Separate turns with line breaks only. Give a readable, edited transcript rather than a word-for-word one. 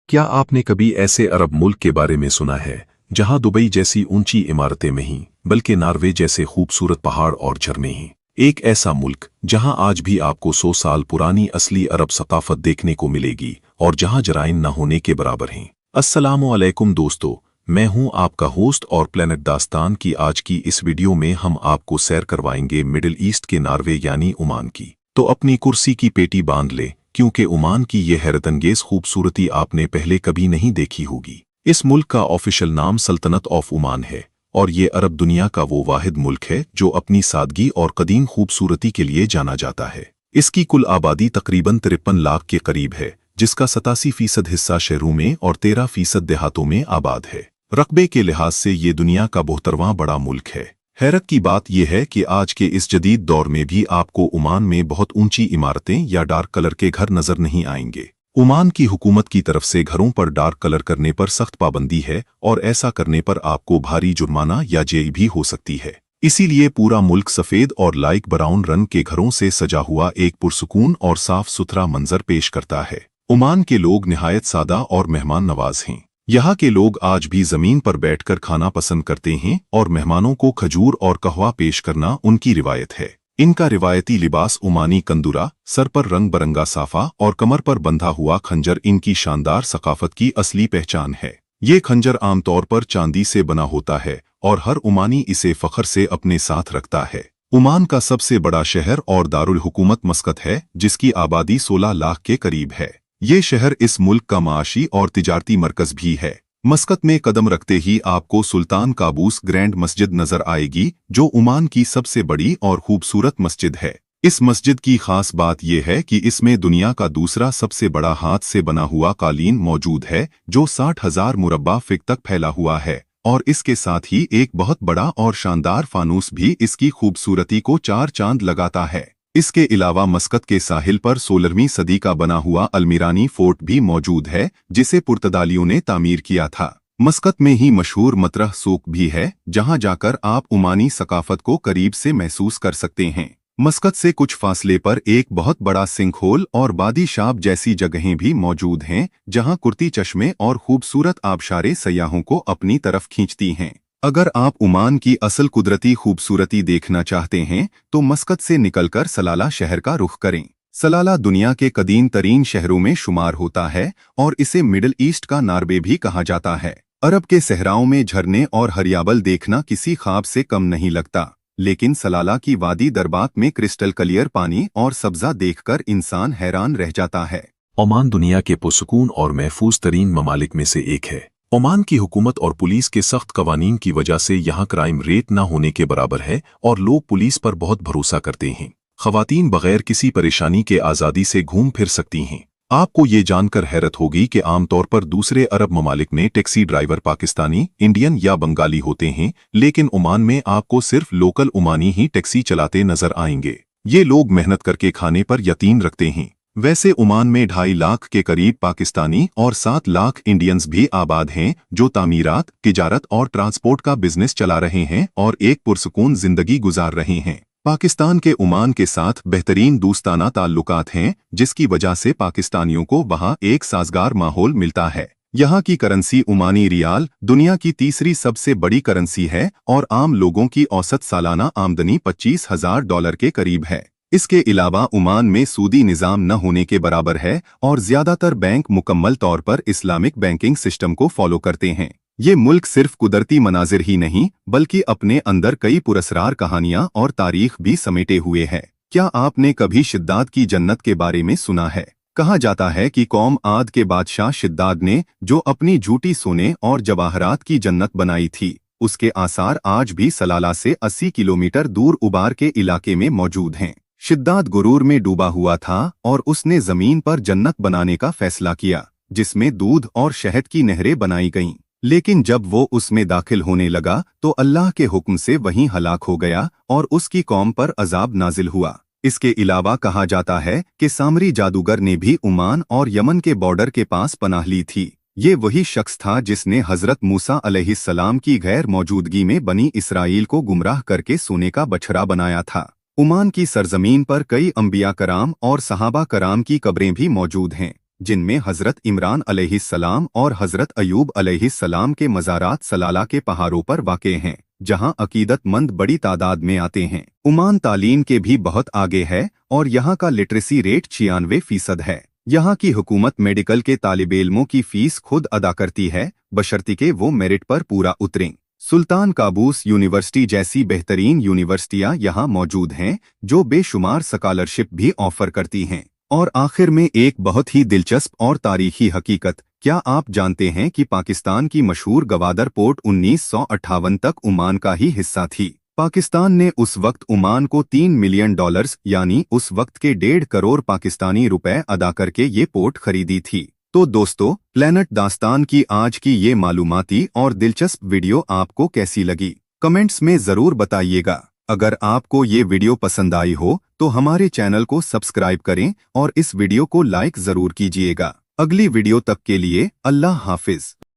क्या आपने कभी ऐसे अरब मुल्क के बारे में सुना है जहां दुबई जैसी ऊंची इमारतें नहीं बल्कि नॉर्वे जैसे खूबसूरत पहाड़ और झरने हैं? एक ऐसा मुल्क जहां आज भी आपको 100 साल पुरानी असली अरब सकाफत देखने को मिलेगी और जहां जराइम न होने के बराबर हैं। अस्सलामु अलैकुम दोस्तों, मैं हूं आपका होस्ट और प्लेनेट दास्तान की आज की इस वीडियो में हम आपको सैर करवाएंगे मिडिल ईस्ट के नॉर्वे यानी ओमान की। तो अपनी कुर्सी की पेटी बांध ले, क्योंकि ओमान की ये हैरतअंगेज खूबसूरती आपने पहले कभी नहीं देखी होगी। इस मुल्क का ऑफिशियल नाम सल्तनत ऑफ ओमान है और ये अरब दुनिया का वो वाहिद मुल्क है जो अपनी सादगी और कदीम खूबसूरती के लिए जाना जाता है। इसकी कुल आबादी तकरीबन 53 लाख के करीब है, जिसका 87% हिस्सा शहरों में और 13% देहातों में आबाद है। रकबे के लिहाज से ये दुनिया का 72वां बड़ा मुल्क है। हैरत की बात यह है कि आज के इस जदीद दौर में भी आपको ओमान में बहुत ऊंची इमारतें या डार्क कलर के घर नजर नहीं आएंगे। ओमान की हुकूमत की तरफ से घरों पर डार्क कलर करने पर सख्त पाबंदी है और ऐसा करने पर आपको भारी जुर्माना या जेल भी हो सकती है। इसीलिए पूरा मुल्क सफेद और लाइट ब्राउन रंग के घरों से सजा हुआ एक पुरसुकून और साफ सुथरा मंजर पेश करता है। ओमान के लोग निहायत सादा और मेहमान नवाज हैं। यहाँ के लोग आज भी जमीन पर बैठकर खाना पसंद करते हैं और मेहमानों को खजूर और कहवा पेश करना उनकी रिवायत है। इनका रिवायती लिबास ओमानी कंदुरा, सर पर रंग बरंगा साफा और कमर पर बंधा हुआ खंजर इनकी शानदार सकाफत की असली पहचान है। ये खंजर आमतौर पर चांदी से बना होता है और हर ओमानी इसे फख्र से अपने साथ रखता है। ओमान का सबसे बड़ा शहर और दारुल हुकूमत मस्कत है, जिसकी आबादी 16 लाख के करीब है। ये शहर इस मुल्क का माशी और तिजारती मरकज भी है। मस्कत में कदम रखते ही आपको सुल्तान काबूस ग्रैंड मस्जिद नजर आएगी, जो ओमान की सबसे बड़ी और खूबसूरत मस्जिद है। इस मस्जिद की खास बात यह है कि इसमें दुनिया का दूसरा सबसे बड़ा हाथ से बना हुआ कालीन मौजूद है, जो 60,000 मुरब्बा फीट तक फैला हुआ है, और इसके साथ ही एक बहुत बड़ा और शानदार फानूस भी इसकी खूबसूरती को 4 चांद लगाता है। इसके अलावा मस्कत के साहिल पर 16वीं सदी का बना हुआ अलमीरानी फोर्ट भी मौजूद है, जिसे पुर्तगालियों ने तामीर किया था। मस्कत में ही मशहूर मतरह सूक भी है, जहां जाकर आप ओमानी सकाफत को करीब से महसूस कर सकते हैं। मस्कत से कुछ फासले पर एक बहुत बड़ा सिंक होल और बादी शाब जैसी जगहें भी मौजूद हैं, जहां कुर्ती चश्मे और खूबसूरत आबशारें सयाहों को अपनी तरफ खींचती हैं। अगर आप ओमान की असल कुदरती खूबसूरती देखना चाहते हैं तो मस्कत से निकलकर सलाला शहर का रुख करें। सलाला दुनिया के कदीम तरीन शहरों में शुमार होता है और इसे मिडिल ईस्ट का नॉर्वे भी कहा जाता है। अरब के सहराओं में झरने और हरियाबल देखना किसी ख्वाब से कम नहीं लगता, लेकिन सलाला की वादी दरबात में क्रिस्टल क्लियर पानी और सब्जा देखकर इंसान हैरान रह जाता है। ओमान दुनिया के पुरसुकून और महफूज तरीन ममालिक में से एक है। ओमान की हुकूमत और पुलिस के सख्त कवानीन की वजह से यहाँ क्राइम रेट न होने के बराबर है और लोग पुलिस पर बहुत भरोसा करते हैं। खवातीन बगैर किसी परेशानी के आज़ादी से घूम फिर सकती हैं। आपको ये जानकर हैरत होगी कि आमतौर पर दूसरे अरब ममालिक में टैक्सी ड्राइवर पाकिस्तानी, इंडियन या बंगाली होते हैं, लेकिन ओमान में आपको सिर्फ लोकल ओमानी ही टैक्सी चलाते नजर आएंगे। ये लोग मेहनत करके खाने पर यकीन रखते हैं। वैसे ओमान में 2.5 लाख के करीब पाकिस्तानी और 7 लाख इंडियंस भी आबाद हैं, जो तामीरात, तिजारत और ट्रांसपोर्ट का बिजनेस चला रहे हैं और एक पुरसुकून जिंदगी गुजार रहे हैं। पाकिस्तान के ओमान के साथ बेहतरीन दोस्ताना ताल्लुकात हैं, जिसकी वजह से पाकिस्तानियों को वहां एक साजगार माहौल मिलता है। यहाँ की करेंसी ओमानी रियाल दुनिया की तीसरी सबसे बड़ी करेंसी है और आम लोगों की औसत सालाना आमदनी $25,000 के करीब है। इसके अलावा ओमान में सूदी निज़ाम न होने के बराबर है और ज़्यादातर बैंक मुकम्मल तौर पर इस्लामिक बैंकिंग सिस्टम को फॉलो करते हैं। ये मुल्क सिर्फ कुदरती मनाजिर ही नहीं बल्कि अपने अंदर कई पुरस्कार कहानियां और तारीख भी समेटे हुए है। क्या आपने कभी शिद्दाद की जन्नत के बारे में सुना है? कहा जाता है कि कौम आद के बादशाह शिद्दाद ने जो अपनी झूठी सोने और जवाहरात की जन्नत बनाई थी, उसके आसार आज भी सलाला से 80 किलोमीटर दूर उबार के इलाके में मौजूद हैं। शिद्दाद गुरूर में डूबा हुआ था और उसने जमीन पर जन्नत बनाने का फैसला किया, जिसमें दूध और शहद की नहरें बनाई गईं। लेकिन जब वो उसमें दाखिल होने लगा तो अल्लाह के हुक्म से वहीं हलाक हो गया और उसकी कौम पर अजाब नाजिल हुआ। इसके अलावा कहा जाता है कि सामरी जादूगर ने भी ओमान और यमन के बॉर्डर के पास पनाह ली थी। ये वही शख्स था जिसने हजरत मूसा अलैहिस्सलाम की गैर मौजूदगी में बनी इसराइल को गुमराह करके सोने का बछड़ा बनाया था। ओमान की सरजमीन पर कई अंबिया कराम और सहाबा कराम की कब्रें भी मौजूद हैं।
जिनमें हजरत इमरान अलैहिस्सलाम और हजरत अयूब अलैहिस्सलाम के मज़ारात सलाला के पहाड़ों पर वाक़े हैं, जहां अकीदतमंद बड़ी तादाद में आते हैं। ओमान तालीम के भी बहुत आगे है और यहाँ का लिटरेसी रेट 96% है। यहाँ की हुकूमत मेडिकल के तालिबे इल्मों की फीस खुद अदा करती है, बशर्ते वो मेरिट पर पूरा उतरें। सुल्तान काबूस यूनिवर्सिटी जैसी बेहतरीन यूनिवर्सिटियां यहाँ मौजूद हैं, जो बेशुमार स्कॉलरशिप भी ऑफर करती हैं। और आखिर में एक बहुत ही दिलचस्प और तारीखी हकीकत, क्या आप जानते हैं कि पाकिस्तान की मशहूर गवादर पोर्ट 1958 तक ओमान का ही हिस्सा थी। पाकिस्तान ने उस वक्त ओमान को $3 मिलियन यानी उस वक्त के 1.5 करोड़ पाकिस्तानी रुपए अदा करके ये पोर्ट खरीदी थी। तो दोस्तों, प्लेनेट दास्तान की आज की ये मालूमाती और दिलचस्प वीडियो आपको कैसी लगी, कमेंट्स में ज़रूर बताइएगा। अगर आपको ये वीडियो पसंद आई हो तो हमारे चैनल को सब्सक्राइब करें और इस वीडियो को लाइक ज़रूर कीजिएगा। अगली वीडियो तक के लिए अल्लाह हाफिज।